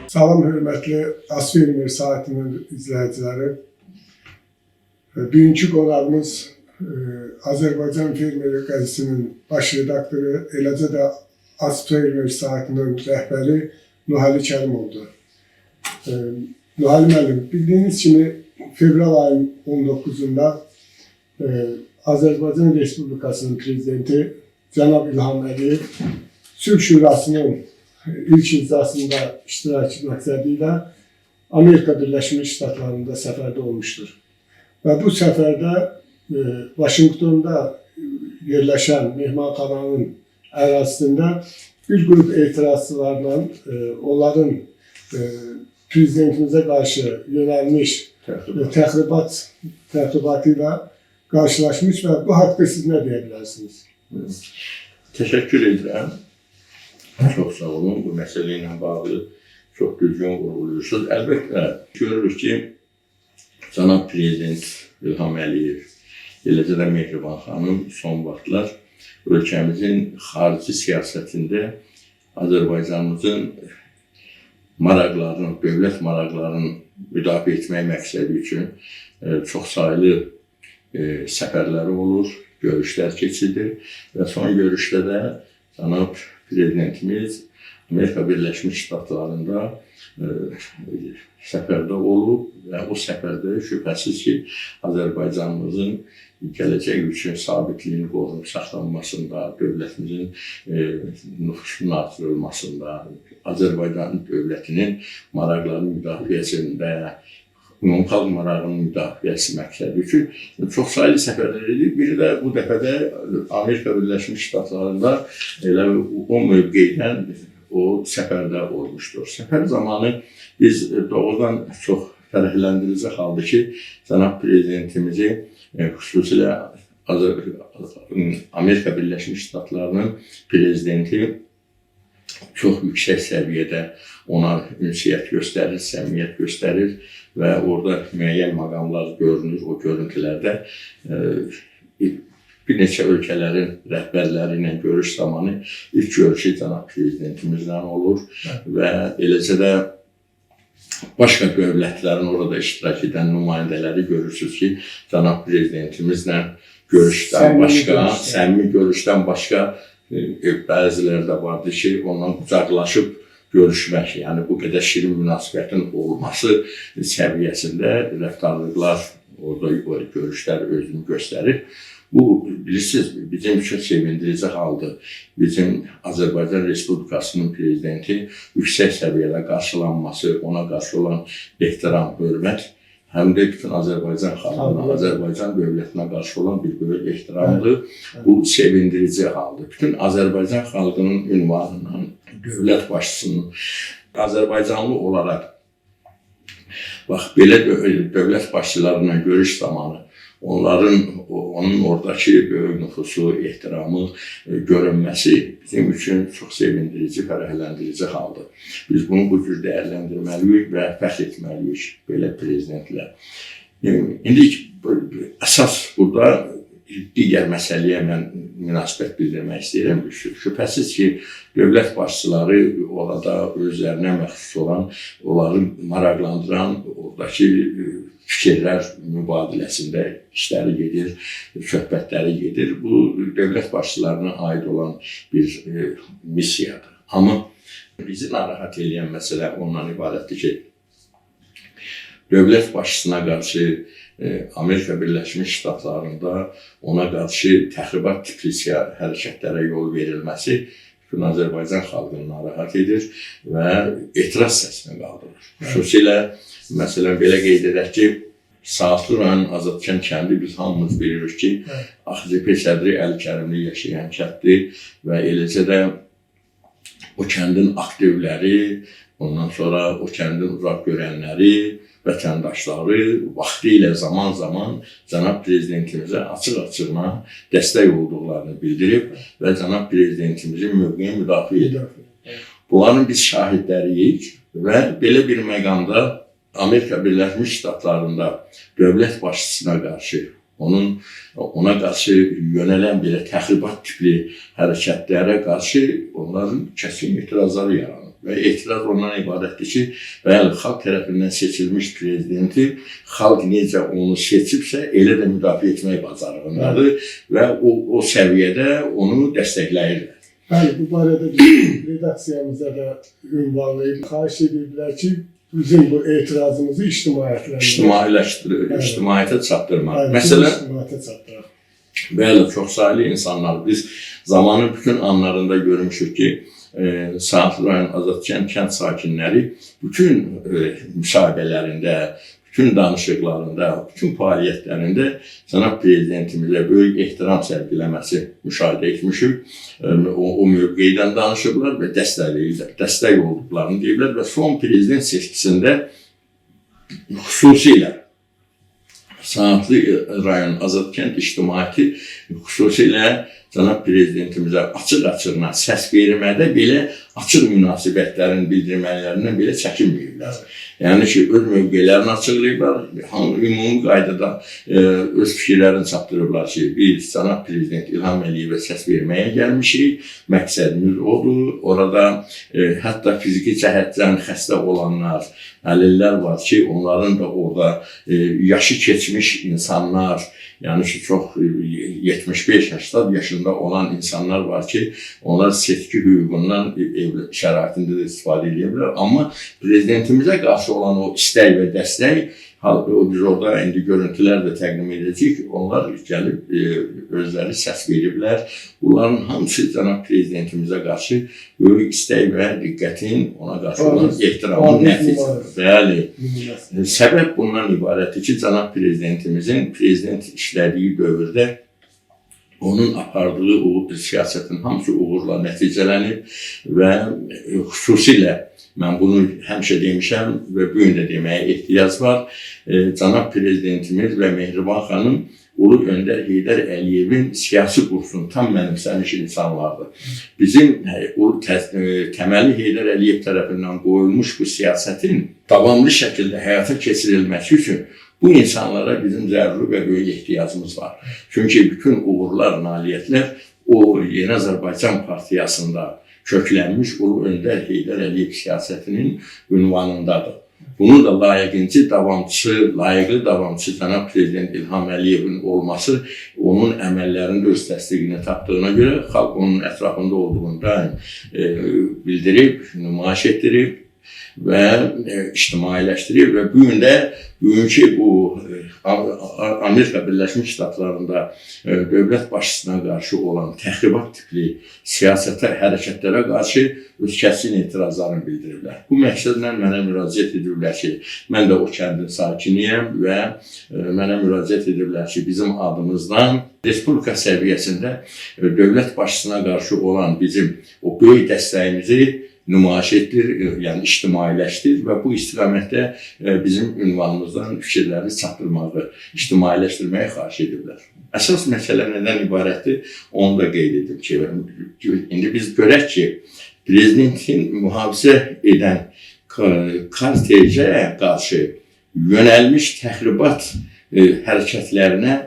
Salam hörmətli Asfermer saatinin izləyiciləri. Bugünkü qonağımız Azərbaycan Fermeri qəzetinin baş redaktoru, eləcə də Asfermer saatinin rəhbəri Nuhali Kərimovdur. Nuhali müəllim, bildiyiniz kimi fevral ayının 19-unda Azərbaycan Respublikasının prezidenti Cənab İlham Əliyev Sülh Şurasının ilk iclasında iştirak məqsədi ilə Amerika Birləşmiş Ştatlarında səfərdə olmuşdur. Və bu səfərdə Vaşinqtonda yerləşən mehmanxananın ərazisində bir qrup etirazçılarla onların prezidentimizə qarşı yönəlmiş təxribatı ilə qarşılaşmış və bu haqda siz nə deyə bilərsiniz? Təşəkkür edirəm. Çox sağ olun. Bu məsələ ilə bağlı çox düzgün vurğuluyorsunuz. Əlbəttə, görürük ki, Cənab Prezident İlham Əliyev, eləcə də Mehriban xanım son vaxtlar ölkəmizin xarici siyasətində Azərbaycanımızın maraqlarını, dövlət maraqlarını müdafiə etmək məqsədi üçün çox saylı səfərləri olur, görüşlər keçilir və son görüşdə də Cənab Prezidentimiz Amerika Birləşmiş Ştatlarında səfərdə olub və o səfərdə şübhəsiz ki, Azərbaycanımızın gələcək üçün sabitliyini qorunub saxlanmasında, dövlətimizin nüfusunun artırılmasında, Azərbaycan dövlətinin maraqlarının müdafiəsində, ümumxalq marağının müdafiəsi məqsədi üçün çox saylı səfərlər edir. Biri də bu dəfədə Amerika Birləşmiş Ştatlarında elə o mövqeydən o səfərdə olmuşdur. Səfər zamanı biz doğrudan çox fərəhlendirici haldır ki, Cənab Prezidentimizi xüsusilə Amerika Birləşmiş Ştatlarının prezidenti çox yüksək səviyyədə ona ünsiyyət göstərir, səmimiyyət göstərir və orada müəyyən məqamlar görünür. O görüntülərdə bir neçə ölkələrin rəhbərləri ilə görüş zamanı ilk görüşü Cənab Prezidentimizlə olur və eləcə də başqa dövlətlərin orada iştirak edən nümayəndələri görürsünüz ki, Cənab Prezidentimizlə görüşdən başqa, səmimi görüşdən başqa bəziləri də vardı ki, ondan qucaqlaşıb görüşmək, yəni bu qədər şirin münasibətin olması səviyyəsində rəftarlıqlar, orada görüşlər özünü göstərir. Bu, bilirsiniz, bizim üçün sevindirici haldır. Bizim Azərbaycan Respublikasının prezidenti yüksək səviyyədə qarşılanması, ona qarşı olan ehtiram, hörmət, həm də bütün Azərbaycan xalqına, Azərbaycan dövlətinə qarşı olan bir böyük ehtiramdır. Bu sevindirici haldır. Bütün Azərbaycan xalqının ünvanından, dövlət başçısının Azərbaycanlı olaraq bax, belə dövlət başçılarına görüş zamanı onun oradakı böyük nüfusu, ehtiramı görünməsi bizim üçün çox sevindirici, fərəhləndirici haldır. Biz bunu bu cür dəyərləndirməliyik və fəxr etməliyik belə prezidentlə. İndi əsas burada digər məsələyə mən münasibət bildirmək istəyirəm. Şübhəsiz ki, dövlət başçıları orada özlərinə məxsus olan, onları maraqlandıran oradakı fikirlər mübadiləsində işləri gedir, söhbətləri gedir. Bu, dövlət başçılarına aid olan bir missiyadır. Amma bizi narahat edən məsələ ondan ibarətdir ki, dövlət başçısına qarşı Amerika Birləşmiş Ştatlarında ona qarşı təxribat tipli hərəkətlərə yol verilməsi bütün Azərbaycan xalqını narahat edir və etiraz səsini qaldırır. Xüsusilə, məsələn, belə qeyd edək ki, Saatlı rayon Azadkən kəndi biz hamımız bilirik ki, AXCP sədri Əli Kərimli yaşayan kənddir və eləcə də o kəndin aktivləri, ondan sonra o kəndin uzaq görənləri, vətəndaşları vaxtı ilə zaman-zaman Cənab Prezidentimizə açıq-açığına dəstək olduqlarını bildirib və Cənab Prezidentimizin mövqeyini müdafiə edir. Bunların biz şahidləriyik və belə bir məqamda Amerika Birləşmiş Ştatlarında dövlət başçısına qarşı, ona qarşı yönələn belə təxribat tipli hərəkətlərə qarşı onların kəsin etirazları yaranıb. və etiraz ondan ibarətdir ki, bəli, xalq tərəfindən seçilmiş prezidenti xalq necə onu seçibsə, elə də müdafiə etmək bacarığındadır və o səviyyədə onu dəstəkləyirlər. Bəli, bu barədə bizim redaksiyamıza da ünvanlayıb, xahiş ediblər ki, bizim bu etirazımızı ictimaiyyətləndirmək. İctimaiyyətə çatdırmaq. Bəli, Məsələn, ictimaiyyətə çatdırmaq. bəli, çox saylı insanlar, biz zamanın bütün anlarında görmüşük ki, Saatlı rayon Azadkənd kənd sakinləri bütün müsahibələrində, bütün danışıqlarında, bütün fəaliyyətlərində cənab prezidentimizə böyük ehtiram sərgiləməsi müşahidə etmişik. O mövqeydən danışıblar və dəstək olduqlarını deyiblər və son prezident seçkisində xüsusilə Saatlı rayon Azadkənd ictimaiyyəti xüsusilə cənab prezidentimizə açıq-açığına səs vermədə belə açıq münasibətlərin bildirmələrindən belə çəkinməyiblər. Yəni ki, öz mövqelərini açıqlayıblar, ümumi qaydada öz fikirlərini çatdırıblar ki, biz cənab prezident İlham Əliyevə səs verməyə gəlmişik, məqsədimiz odur. Orada hətta fiziki cəhətdən xəstə olanlar, əlillər var ki, onların da orada yaşı keçmiş insanlar, yəni ki, çox 75-80 yaşında olan insanlar var ki, onlar seçki hüququndan şəraitində də istifadə edə bilər. Amma prezidentimizə qarşı olan o istək və dəstək, biz orada indi görüntülər də təqdim edəcəyik ki, onlar gəlib özləri səs veriblər. Bunların hamısı cənab prezidentimizə qarşı böyük istək və diqqətin, ona qarşı olan ehtiramın nəticəsidir. Bəli, səbəb bundan ibarətdir ki, cənab prezidentimizin prezident işlədiyi dövrdə onun apardığı o siyasətin hamısı uğurla nəticələnib və xüsusilə mən bunu həmişə demişəm və bu gün də deməyə ehtiyac var. Cənab prezidentimiz və Mehriban xanım Ulu Öndər Heydər Əliyevin siyasi kursunu tam mənimsəmiş insanlardır. Bizim təməli Heydər Əliyev tərəfindən qoyulmuş bu siyasətin davamlı şəkildə həyata keçirilməsi üçün bu insanlara bizim zəruri və böyük ehtiyacımız var. Çünki bütün uğurlar, nailiyyətlər o Yeni Azərbaycan Partiyasında köklənmiş Ulu Öndər Heydər Əliyev siyasətinin ünvanındadır. Bunun da layiqli davamçısı cənab prezident İlham Əliyevin olması onun əməllərində öz təsdiqini tapdığına görə xalq onun ətrafında olduğunu daim bildirib, nümayiş etdirib və ictimailəşdirib və bu gün də bugünkü bu Amerika Birləşmiş Ştatlarında dövlət başçısına qarşı olan təxribat tipli siyasətə, hərəkətlərə qarşı öz kəsin etirazlarını bildiriblər. Bu məqsədlə mənə müraciət ediblər ki, mən də o kəndin sakiniyəm və mənə müraciət ediblər ki, bizim adımızdan Respublika səviyyəsində dövlət başçısına qarşı olan bizim o böyük dəstəyimizi nümayiş etdir, yəni ictimailəşdir və bu istiqamətdə bizim ünvanımızdan fikirləri çatdırmağı, ictimailəşdirməyi xahiş ediblər. Əsas məsələ nədən ibarətdir, onu da qeyd edib ki, indi biz görək ki, prezidentin mühafizə edən kortejə qarşı yönəlmiş təxribat hərəkətlərinə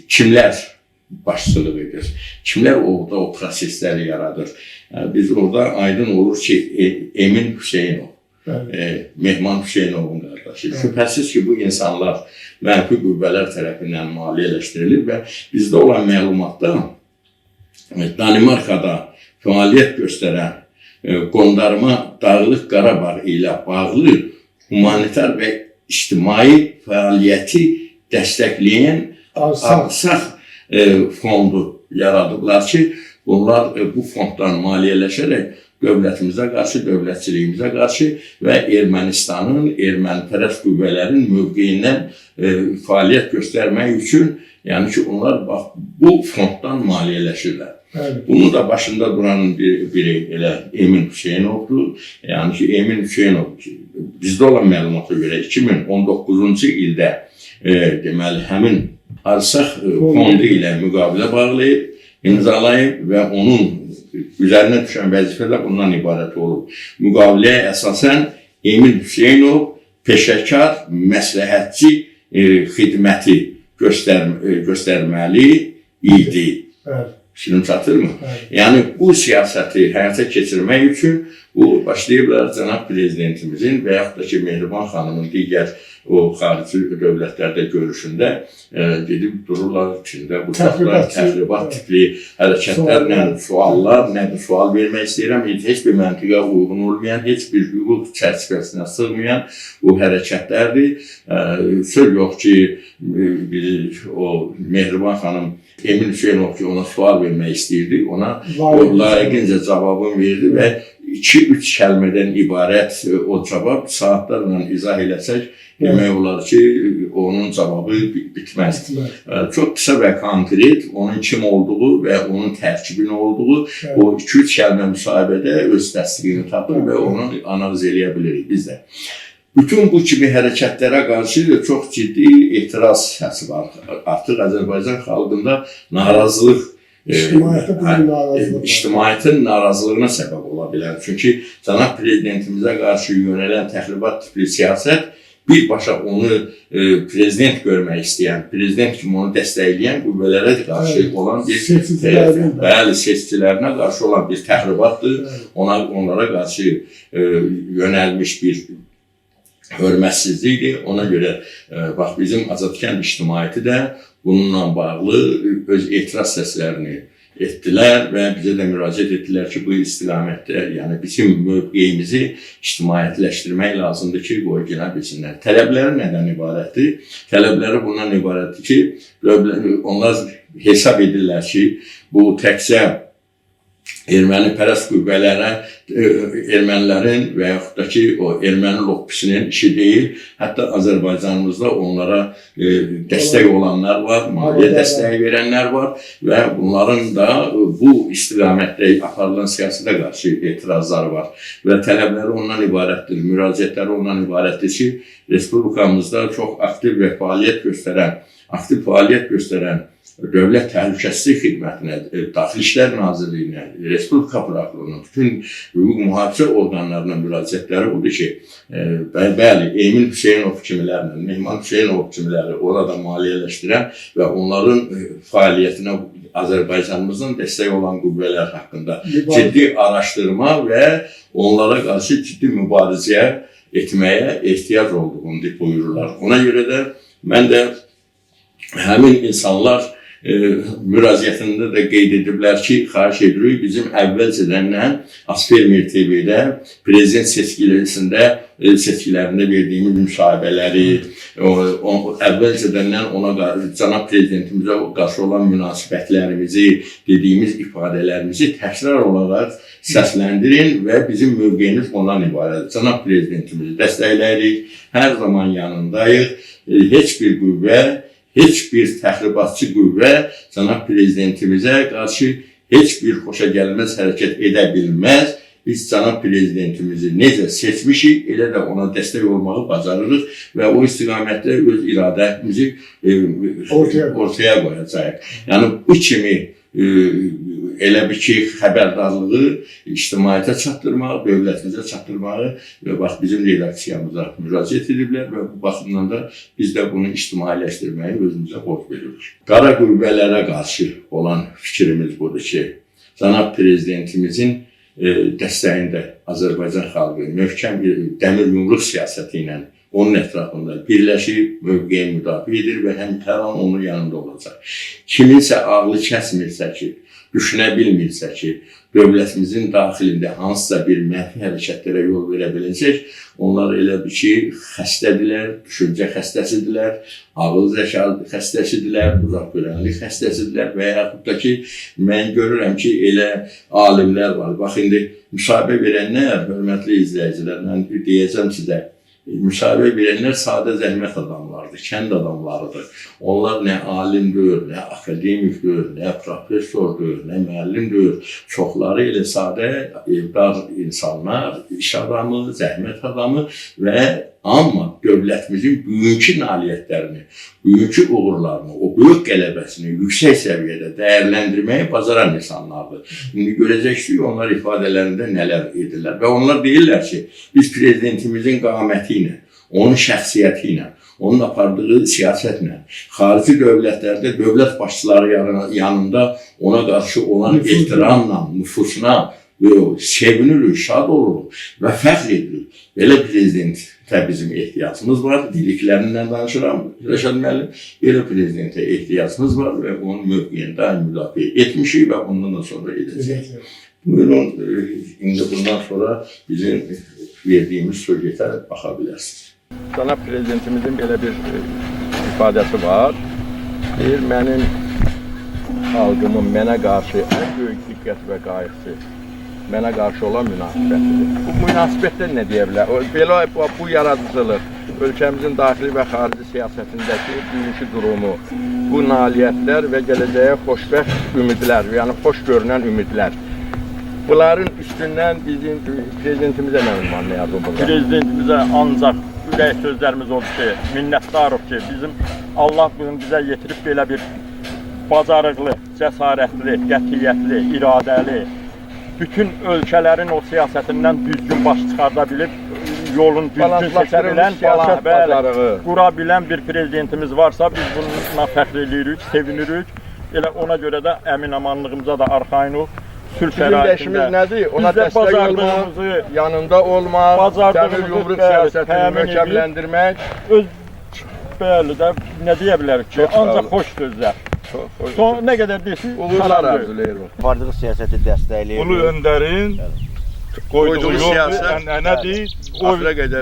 kimlər başçılıq edir? Kimlər orada o prosesləri yaradır? Biz orada aydın olur ki, Emin Hüseynov, Mehman Hüseynovun qardaşı. Şübhəsiz ki, bu insanlar mənfi qüvvələr tərəfindən maliyyələşdirilir və bizdə olan məlumatda Danimarkada fəaliyyət göstərən qondarma Dağlıq Qarabağ ilə bağlı humanitar və ictimai fəaliyyəti dəstəkləyən Arsaq fondu yaradıblar ki, bunlar bu fonddan maliyyələşərək dövlətimizə qarşı, dövlətçiliyimizə qarşı və Ermənistanın, ermənipərəst qüvvələrin mövqeyindən fəaliyyət göstərmək üçün, yəni ki, onlar bu fonddan maliyyələşirlər. Bunun da başında duran biri elə Emin Hüseynovdur. Yəni ki, Emin Hüseynov bizdə olan məlumata görə 2019-cu ildə deməli həmin Arsaq fondu ilə müqavilə bağlayıb, imzalayıb və onun üzərinə düşən vəzifə də bundan ibarət olub. Müqaviləyə əsasən Emin Hüseynov peşəkar, məsləhətçi xidməti göstərməli idi. Film çatırmı? Bəli. Yəni bu siyasəti həyata keçirmək üçün bu başlayıblar cənab prezidentimizin və yaxud da ki Mehriban xanımın digər o xarici dövlətlərdə görüşündə gedib dururlar içində bu təxribat tipli hərəkətlərlə suallar, nə bir sual vermək istəyirəm, heç bir məntiqə uyğun olmayan, heç bir hüquq çərçivəsinə sığmayan bu hərəkətlərdir. Söz yox ki, o Mehriban xanım Emin Hüseynov ki, ona sual vermək istəyirdi, ona layiqincə cavabını verdi və 2-3 kəlmədən ibarət o cavab saatlarla izah eləsək, demək olar ki, onun cavabı bitməz. Çox qısa və konkret, onun kim olduğu və onun tərkibin olduğu o 2-3 kəlmə müsahibədə öz təsdiqini tapır və onu analiz eləyə bilirik biz də. Bütün bu kimi hərəkətlərə qarşı çox ciddi etiraz səsi var. Artıq Azərbaycan xalqında narazılıq, ictimaiyyətin narazılığına səbəb ola bilər. Çünki cənab prezidentimizə qarşı yönələn təxribat tipli siyasət birbaşa onu prezident görmək istəyən, prezident kimi onu dəstəkləyən qüvvələrə qarşı olan bir seçicilərinə qarşı olan bir təxribatdır. Onlara qarşı yönəlmiş bir hörmətsizlikdir. Ona görə bax bizim Azadkənd ictimaiyyəti də bununla bağlı öz etiraz səslərini etdilər və bizə də müraciət etdilər ki, bu istiqamətdə, yəni bizim mövqeyimizi ictimaiyyətləşdirmək lazımdır ki, qoy gələ bilsinlər. Tələbləri nədən ibarətdir? Tələbləri bundan ibarətdir ki, onlar hesab edirlər ki, bu təkcə ermənipərəst qüvvələrə, ermənilərin və yaxud da ki, o erməni lobbisinin işi deyil. Hətta Azərbaycanımızda onlara dəstək olanlar var, maliyyə dəstəyi verənlər var və bunların da bu istiqamətdə aparılan siyasətə qarşı etirazları var. Və tələbləri ondan ibarətdir, müraciətləri ondan ibarətdir ki, Respublikamızda çox aktiv və fəaliyyət göstərən Dövlət Təhlükəsizlik Xidmətinə, Daxili İşlər Nazirliyinə, Respublika Prokurorluğuna, bütün hüquq mühafizə orqanlarına müraciətləri odur ki, bəli, Emin Hüseynov kimilərlə, Mehman Hüseynov kimiləri orada maliyyələşdirən və onların fəaliyyətinə Azərbaycanımızdan dəstək olan qüvvələr haqqında ciddi araşdırma və onlara qarşı ciddi mübarizəyə etməyə ehtiyac olduğunu buyururlar. Ona görə də mən də həmin insanlar müraciətində də qeyd ediblər ki, xahiş edirik, bizim əvvəlcədəndən Asfermir TV-də prezident seçkilərində verdiyimiz müsahibələri, əvvəlcədəndən cənab prezidentimizə qarşı olan münasibətlərimizi, dediyimiz ifadələrimizi təkrar olaraq səsləndirin və bizim mövqeyimiz ondan ibarətdir. Cənab prezidentimizi dəstəkləyirik, hər zaman yanındayıq, heç bir qüvvə, heç bir təxribatçı qüvvə cənab prezidentimizə qarşı heç bir xoşagəlməz hərəkət edə bilməz. Biz cənab prezidentimizi necə seçmişik, elə də ona dəstək olmağı bacarırıq və o istiqamətdə öz iradəmizi ortaya qoyacaq. Yəni bu kimi elə bir ki, xəbərdarlığı ictimaiyyətə çatdırmağı, dövlətimizə çatdırmağı və bax bizim redaksiyamıza müraciət ediblər və bu baxımdan da biz də bunu ictimailəşdirməyi özümüzə borc veririk. Qara qüvvələrə qarşı olan fikrimiz budur ki, cənab prezidentimizin dəstəyində Azərbaycan xalqı möhkəm bir dəmir yumruq siyasəti ilə onun ətrafında birləşib, mövqeyi müdafiə edir və hər an onun yanında olacaq. Kiminsə ağlı kəsmirsə ki, düşünə bilmirsə ki, dövlətimizin daxilində hansısa bir mənfi hərəkətlərə yol verə biləcək, onlar elə bir ki, xəstədirlər, düşüncə xəstəsidirlər, ağıl zəka xəstəsidirlər, uzaqgörənlik xəstəsidirlər və yaxud da ki, mən görürəm ki, elə alimlər var. Bax, indi müsahibə verənlər, hörmətli izləyicilər, mən deyəcəm sizə, müsahibə verənlər sadə zəhmət adamlardır, kənd adamlarıdır. Onlar nə alimdir, nə akademikdir, nə professordur, nə müəllimdir. Çoxları elə sadə, evdar insanlar, iş adamı, zəhmət adamı və amma dövlətimizin bugünkü nailiyyətlərini, bugünkü uğurlarını, o böyük qələbəsini yüksək səviyyədə dəyərləndirməyi bacaran insanlardır. İndi görəcəksiniz onlar ifadələrində nələr edirlər və onlar deyirlər ki, biz prezidentimizin qaməti ilə, onun şəxsiyyəti ilə, onun apardığı siyasətlə xarici dövlətlərdə dövlət başçıları yanında ona qarşı olan ehtiramla, nüfusuna sevinirik, şad oluruq və fəxr edirik. Belə prezidentə bizim ehtiyacımız var. Dediklərindən danışıram, Rəşad müəllim. Belə prezidentə ehtiyacımız var və onun mövqeyində müdafiə etmişik və bundan da sonra edəcək. Buyurun, indi bundan sonra bizim verdiyimiz söhbətə baxa bilərsiniz. Cənab prezidentimizin belə bir ifadəsi var. Deyir, mənim xalqımın mənə qarşı ən böyük diqqət və qayğısı mənə qarşı olan münasibətidir. Bu münasibətdə nə deyə bilər? Belə bu yaradıcılıq, ölkəmizin daxili və xarici siyasətindəki bugünkü durumu, bu nailiyyətlər və gələcəyə xoşbəxt ümidlər, yəni xoş görünən ümidlər. Bunların üstündən bizim prezidentimizə nə ünvanlayardı bunlar? Prezidentimizə ancaq ürək sözlərimiz oldu ki, minnətdarıq ki, bizim Allah bugün bizə yetirib belə bir bacarıqlı, cəsarətli, qətiyyətli, iradəli, bütün ölkələrin o siyasətindən düzgün baş çıxarda bilib, yolun düzgün seçə bilən, qura bilən bir prezidentimiz varsa, biz bununla fəxr edirik, sevinirik. Elə ona görə də əmin-amanlığımıza da arxayınıq. Sülh şəraitində nədir? Ona dəstək olmaq, yanında olmaq, dəmir yumruq siyasətini möhkəmləndirmək. Bəli də, nə deyə bilərik ki, ancaq xoş sözlər. Son nə qədər deyirsiniz? Uğurlar arzulayırıq. Apardığı siyasəti dəstəkləyir. Ulu öndərin qoyduğu yol ənənədir, o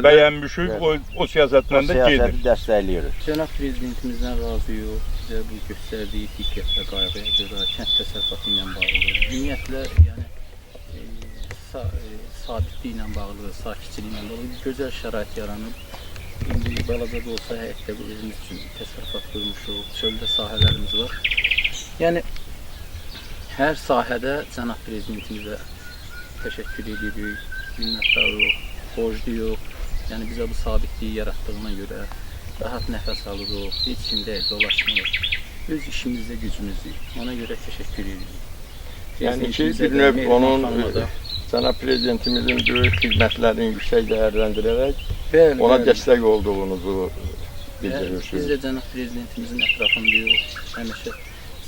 bəyənmişik, o siyasətlə də gedir. Siyasəti dəstəkləyirik. Cənab prezidentimizdən razıyıq. Bizə bu göstərdiyi diqqət və qayğıya görə kənd təsərrüfatı ilə bağlı, ümumiyyətlə, sabitliyi ilə bağlı, sakitçiliyi ilə bağlı gözəl şərait yaranıb. İndi balaca da olsa həyətdə bu özümüz üçün təsərrüfat qurmuşuq, çöldə sahələrimiz var. Yəni, hər sahədə Cənab prezidentimizə təşəkkür edirik, minnətdarıq, borcluyuq. Yəni, bizə bu sabitliyi yaratdığına görə rahat nəfəs alırıq, heç kimdə dolaşmır. Öz işimizdə gücümüzdür. Ona görə təşəkkür edirik. Yəni ki, bir növ onun Cənab prezidentimizin böyük xidmətlərini yüksək dəyərləndirərək ona dəstək olduğunuzu bildirirsiniz. Biz də Cənab prezidentimizin ətrafındayıq. Həmişə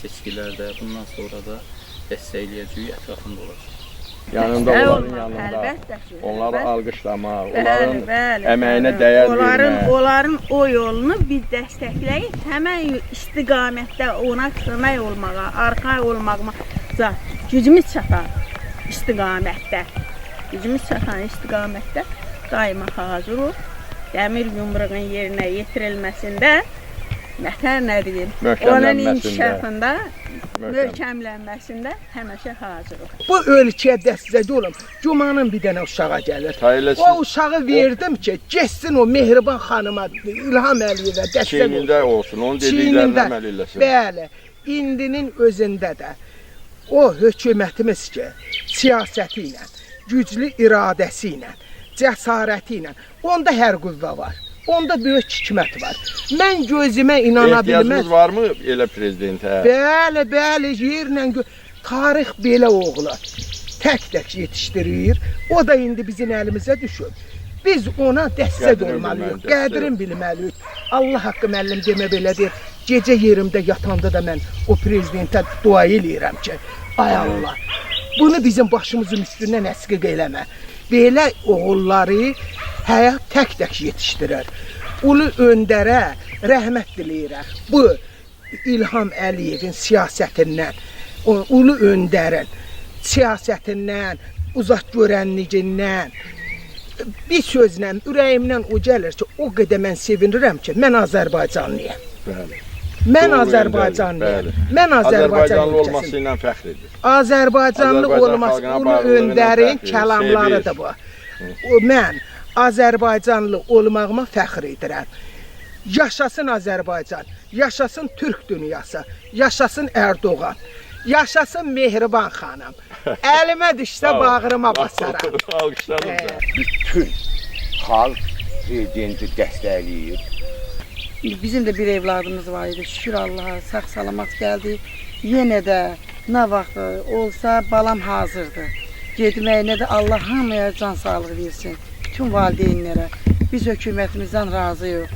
seçkilərdə, bundan sonra da dəstəkləyəcəyi ətrafında olacaq. Yanında onların yanında, onları alqışlamaq, onların əməyinə dəyər vermək. Onların o yolunu biz dəstəkləyib, həmən istiqamətdə ona kömək olmağa, arxa olmağa gücümüz çatan istiqamətdə, daima hazırıq. Dəmir yumruğun yerinə yetirilməsində, nə deyim, onun inkişafında, möhkəmlənməsində həmişə hazırıq. Bu ölkəyə dəstək olum. Cumanın bir dənə uşağa gəlir. O uşağı verdim ki, geçsin o Mehriban xanıma, İlham Əliyevə dəstək olsun. Çiynində olsun, onun dediklərini əməl eləsin. Bəli, indinin özündə də o hökumətimiz ki, siyasəti ilə, güclü iradəsi ilə, cəsarəti ilə, onda hər qüvvə var. Onda böyük hikmət var. Mən gözümə inana bilməz. Ehtiyacımız varmı elə prezidentə? Bəli, yerlə tarix belə oğlu tək yetişdirir. O da indi bizim əlimizə düşür. Biz ona dəstək olmalıyıq, qədrin bilməliyik. Allah haqqı müəllim demə belədir. Gecə yerimdə yatanda da mən o prezidentə dua eləyirəm ki, ay Allah, bunu bizim başımızın üstündən əskiq eləmə. Belə oğulları həyat tək yetişdirir. Ulu öndərə rəhmət diləyirəm. Bu İlham Əliyevin siyasətindən, ulu öndərin siyasətindən, uzaq görənliyindən, bir sözlə, ürəyimdən o gəlir ki, o qədər mən sevinirəm ki, mən Azərbaycanlıyam. Mən Azərbaycanlıyam. Mən Azərbaycanlı olması ilə fəxr edir. Azərbaycanlı olması, ulu öndərin kəlamlarıdır bu. Mən Azərbaycanlı olmağıma fəxr edirəm. Yaşasın Azərbaycan, yaşasın Türk dünyası, yaşasın Erdoğan, yaşasın Mehriban xanım. Əlimə düşsə bağrıma basaram. Bütün xalq prezidenti dəstəkləyir. Bizim də bir evladımız var idi, şükür Allaha, sağ-salamat gəldi. Yenə də nə vaxt olsa balam hazırdır. Getməyinə də Allah hamıya can sağlığı versin. Bütün valideynlərə biz hökumətimizdən razıyıq.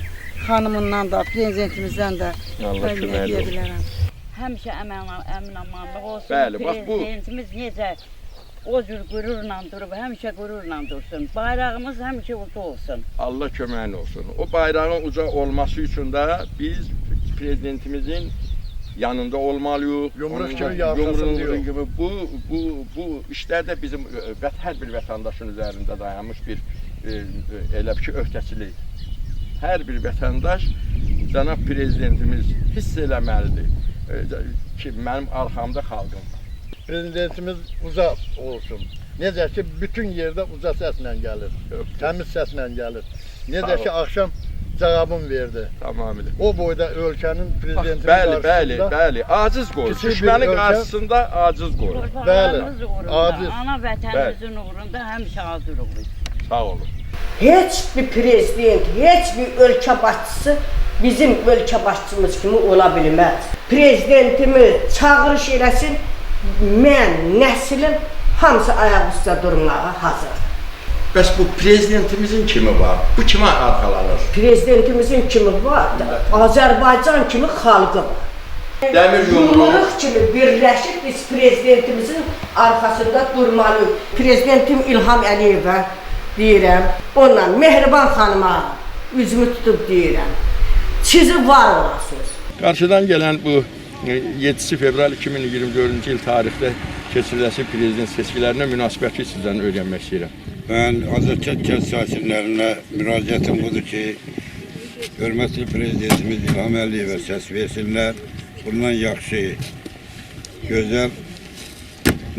xanımından da, prezidentimizdən də Allah kömək deyə olsun. bilərəm. Həmişə əmin-amanlıq olsun. Bəli, bax bu- Prezidentimiz necə o cür qürurla durub, həmişə qürurla dursun. Bayrağımız həmişə uca olsun. Allah köməyin olsun. O bayrağın uca olması üçün də biz prezidentimizin yanında olmalıyıq. Yumruq Onun kimi da- yarşasın yumruğun diyor. gibi bu işlər də bizim hər bir vətəndaşın üzərində dayanmış bir elə bir ki, öhdəçilik. Hər bir vətəndaş cənab prezidentimiz hiss eləməlidir ki, mənim arxamda xalqım var. Prezidentimiz uca olsun. Necə ki bütün yerdə uca səslə gəlir. Təmiz səslə gəlir. Necə ki axşam cavabını verdi. Tamamilə. O boyda ölkənin prezidentinin Bəli, aciz qoyur. Kiçik bir Düşmənin ölkə- qarşısında aciz qoyur. Torpaqlarımız uğrunda, aciz. ana vətənimizin uğrunda həmişə hazır oluruq. Sağ olun. Heç bir prezident, heç bir ölkə başçısı bizim ölkə başçımız kimi ola bilməz. Prezidentimiz çağırış eləsin, mən, nəslim hamısı ayaq üstə durmağa hazır. Bəs bu prezidentimizin kimi var? Bu kimə arxalanır? Prezidentimizin kimi var, Azərbaycan kimi xalqı var. Dəmir Yumruq kimi birləşib biz prezidentimizin arxasında durmalıyıq. Prezidentim İlham Əliyevə deyirəm, onunla Mehriban xanıma üzümü tutub deyirəm. Sizi var olasınız. Qarşıdan gələn bu 7 fevral 2024-cü il tarixdə keçiriləcək prezident seçkilərinə münasibəti sizdən öyrənmək istəyirəm. Ben Azərbaycan kənd sakinlərinə müraciətim budur ki, hörmətli prezidentimiz İlham Əliyevə səs versinlər. Bundan yaxşı, gözəl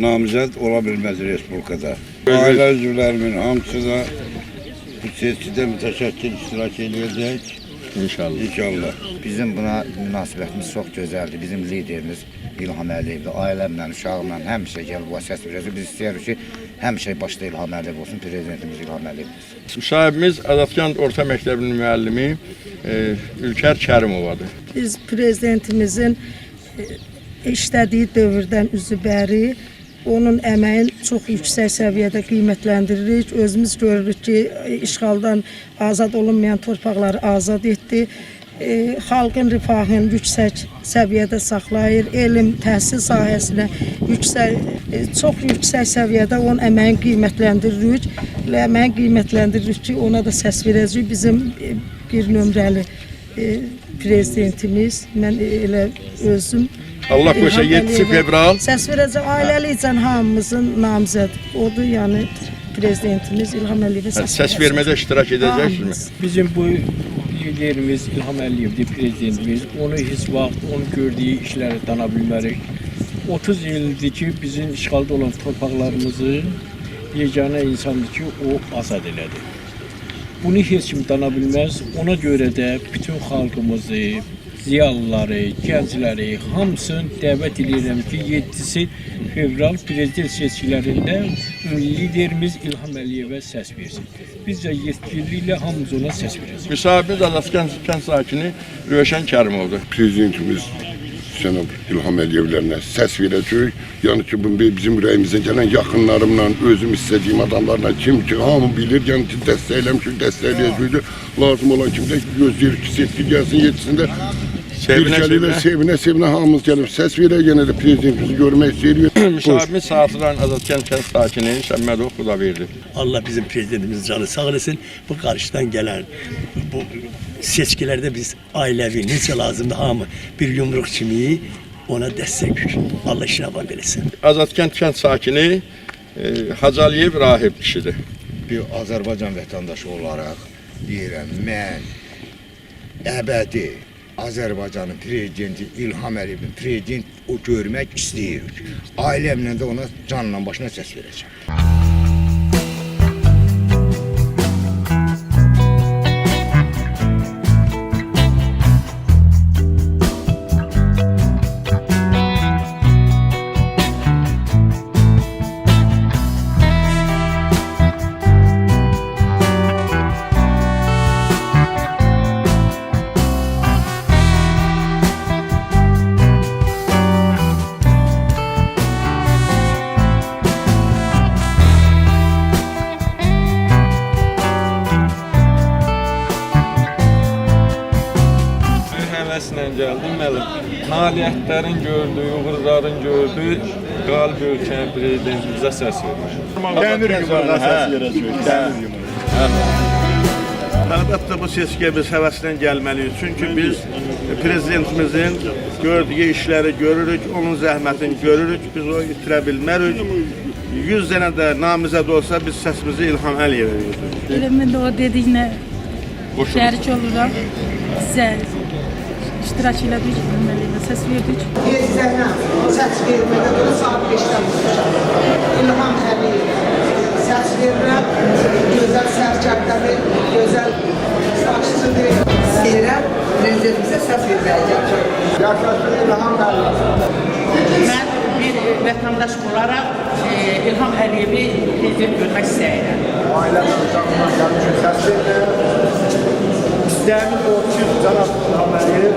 namizəd ola bilməz Respublikada. Ailə üzvlərimin hamısı da bu seçkidə mütəşəkkil iştirak edəcək. İnşallah. İnşallah. Bizim buna münasibətimiz çox gözəldir. Bizim liderimiz İlham Əliyevdir. Ailəmlə, uşağımla həmişə gəlib bu səs verəcək. Biz istəyirik ki, həmişə başda İlham Əliyev olsun, prezidentimiz İlham Əliyev olsun. Müsahibimiz Azadkənd Orta Məktəbinin müəllimi Ülkər Kərimovadır. Biz prezidentimizin işlədiyi dövrdən üzü bəri onun əməyin çox yüksək səviyyədə qiymətləndiririk. Özümüz görürük ki, işğaldan azad olunmayan torpaqları azad etdi. Xalqın rifahını yüksək səviyyədə saxlayır. Elm, təhsil sahəsinə çox yüksək səviyyədə onun əməyin qiymətləndiririk. Əməyin qiymətləndiririk ki, ona da səs verəcəyik. Bizim bir nömrəli prezidentimiz, mən elə özüm Allah qoysa 7 fevral səs verəcək ailəlikcə hamımızın namizədi odur, yəni prezidentimiz İlham Əliyevə səs vermədə iştirak edəcəksiniz mi? Bizim bu liderimiz İlham Əliyevdir, prezidentimiz. Onu heç vaxt, onun gördüyü işləri dana bilmərik. 30 ildir ki, bizim işğalda olan torpaqlarımızı yeganə insandır ki, o azad elədi. Bunu heç kim dana bilməz. Ona görə də bütün xalqımızı, ziyalıları, gəncləri hamısını dəvət edirəm ki, 7 fevral prezident seçkilərində liderimiz İlham Əliyevə səs versin. Biz də yetkililiklə hamımız ona səs verəcəyik. Müsahibimiz Azadkənd sakini Rövşən Kərimovdur. Prezidentimiz cənab İlham Əliyevlərinə səs verəcək. Yəni ki, bizim ürəyimizə gələn yaxınlarımla, özüm istədiyim adamlarla kim ki, hamı bilir, yəni ki, dəstəkləyəcəkdir. Lazım olan kimdə gözləyir ki, seçki gəlsin, yetisində sevinə hamımız gəlib səs verək, yenə də prezidentimizi görmək istəyirik. Müsahibimiz Saatlıran Azadkənd sakini Səmmədov Xudaverdi. Allah bizim prezidentimiz canı sağ olasın. Bu qarşıdan gələn bu seçkilərdə biz ailəvi necə lazımdır hamı bir yumruq kimi ona dəstək verir. Allah işinə var eləsin. Azadkənd kənd sakini Hacaliyev Rahib kişidir. Bir Azərbaycan vətəndaşı olaraq deyirəm, mən əbədi Azərbaycanın prezidenti İlham Əliyevin prezident o görmək istəyirik. Ailəmlə də ona canla başına səs verəcəm. gəldim müəllim. Nailiyyətlərin gördüyü, uğurların gördüyü qalib ölkənin prezidentimizə səs vermək. Dəmir yumruğa səs verəcək. Dəmir yumruğa. Əlbəttə bu seçkiyə biz həvəslə gəlməliyik. Çünki biz prezidentimizin gördüyü işləri görürük, onun zəhmətini görürük, biz onu itirə bilmərik. 100 dənə də namizəd olsa biz səsimizi İlham Əliyevə veririk. Mən də o dediyinə şərik oluram. Sizə iştirak elədik, səs verdik. Yezzənə səs vermədə də saat 5-dən buluşam. İlham Əliyev səs verirəm, gözəl sərkərdədir, gözəl saççıdır. Deyirəm, prezidentimizə səs verməyə gələcəm. Yaşasın İlham Əliyev. Mən bir vətəndaş olaraq İlham Əliyevi prezident görmək istəyirəm. Ailəmə uzaqdan gəlmişim, səs verir. İstəyimiz o ki, cənab İlham Əliyev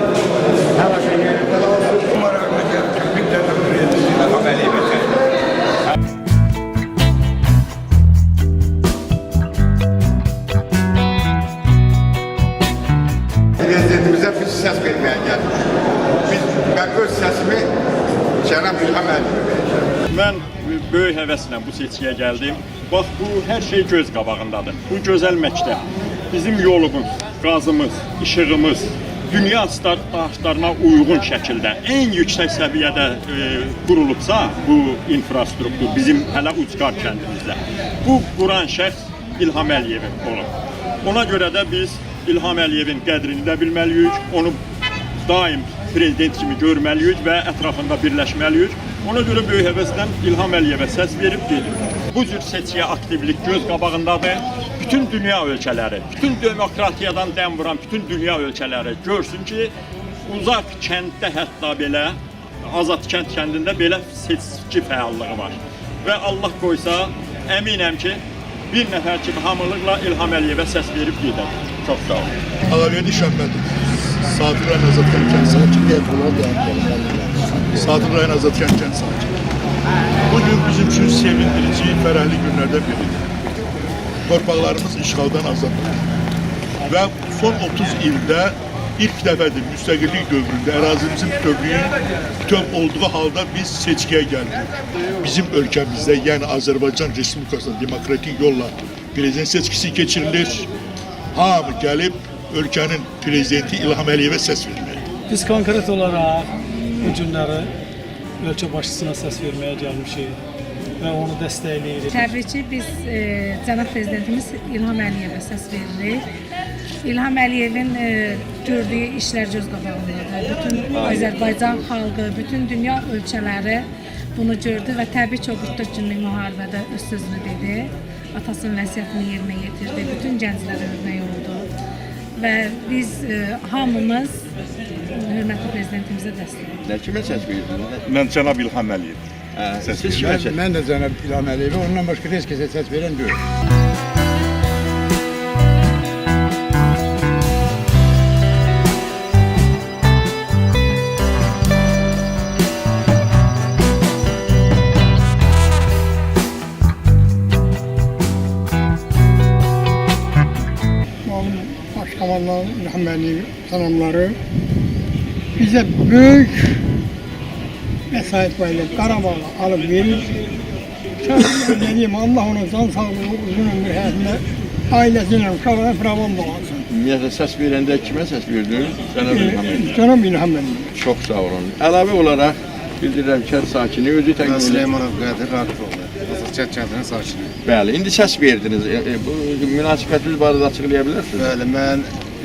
həmişə yerində olsun. Umarım gəlmişim, bir dənə prezident İlham Əliyevə gəlmişim. Prezidentimizə biz səs verməyə gəldik. Mən öz səsimi cənab İlham Əliyevə verəcəm. Mən böyük həvəslə bu seçkiyə gəldim. Bax, bu hər şey göz qabağındadır. Bu gözəl məktəb, bizim yolumuz, qazımız, işığımız, dünya standartlarına uyğun şəkildə ən yüksək səviyyədə qurulubsa bu infrastruktur bizim hələ Ucqar kəndimizdə. Bu quran şəxs İlham Əliyev olub. Ona görə də biz İlham Əliyevin qədrini də bilməliyik, onu daim prezident kimi görməliyik və ətrafında birləşməliyik. Ona görə böyük həvəslə İlham Əliyevə səs verib gedir. Bu cür seçkiyə aktivlik göz qabağındadır. Bütün dünya ölkələri, bütün demokratiyadan dəm vuran bütün dünya ölkələri görsün ki, uzaq kənddə hətta belə, Azad kənd kəndində belə seçki fəallığı var. Və Allah qoysa, əminəm ki, bir nəfər kimi hamılıqla İlham Əliyevə səs verib gedər. Çox sağ olun. Ağabeyli Şəhməd, Saatın Rayan Azadkən kənd sakini. Saatın Rayan Azadkən kənd sakini. Bugün bizim üçün sevindirici, fərəhli günlərdən biridir. Torpaqlarımız işğaldan azaddır. Və son 30 ildə ilk dəfədir müstəqillik dövründə ərazimizin bütöv olduğu halda biz seçkiyə gəldik. Bizim ölkəmizdə, yəni Azərbaycan Respublikasında demokratik yolla prezident seçkisi keçirilir. Hamı gəlib ölkənin prezidenti İlham Əliyevə səs verməyə. Biz konkret olaraq bu günləri ölkə başçısına səs verməyə gəlmişik və onu dəstəkləyirik. Təbii ki, biz cənab prezidentimiz İlham Əliyevə səs veririk. İlham Əliyevin gördüyü işlər göz qabağındadır. Bütün Azərbaycan xalqı, bütün dünya ölkələri bunu gördü və təbii ki, o 44 günlük müharibədə öz sözünü dedi. Atasının vəsiyyətini yerinə yetirdi. Bütün gənclərə örnək oldu. Və biz hamımız hörmətli prezidentimizə dəstək. Nə kimə səs verirsiniz? Mən cənab İlham Əliyev. Siz kimə səs? Mən də cənab İlham Əliyevə, ondan başqa heç kəsə səs verən deyil. Başkomandan İlham Əliyev salamları bizə böyük vəsait verir, Qarabağı alıb verir. Şəhərlər deyim, Allah ona can sağlığı, uzun ömür həyatında ailəsiyle, uşaqlara firavan dolansın. Ümumiyyətlə səs verəndə kimə səs verdiniz? Cənab İlham Əliyev. Cənab İlham Əliyev. Çox sağ olun. Əlavə olaraq bildirirəm kənd sakini özü təqdim edir. Süleymanov Qədir Raqifoğlu, Azərbaycan kəndinin sakini. Bəli, indi səs verdiniz. Bu münasibətiniz barədə açıqlaya bilərsiniz? Bəli, mən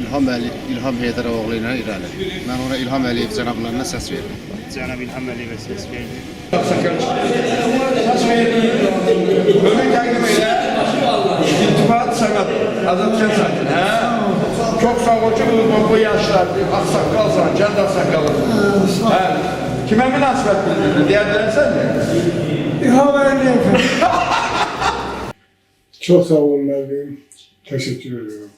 İlham Heydəroğlu ilə irəli. Mən ona İlham Əliyev cənablarına səs verdim. Cənab İlham Əliyevə səs verdim. Səs verdim. Bugün təqdim edə İltifat Səməd, Azərbaycan sakini. Çox sağ ol ki, bu yaşlarda ağsaqqalsan, kənd ağsaqqalısın. Kimə münasibət bildirdin? Deyə bilərsən mi? İlham Əliyev. Çok sağ olun Melvin. Teşekkür ediyorum.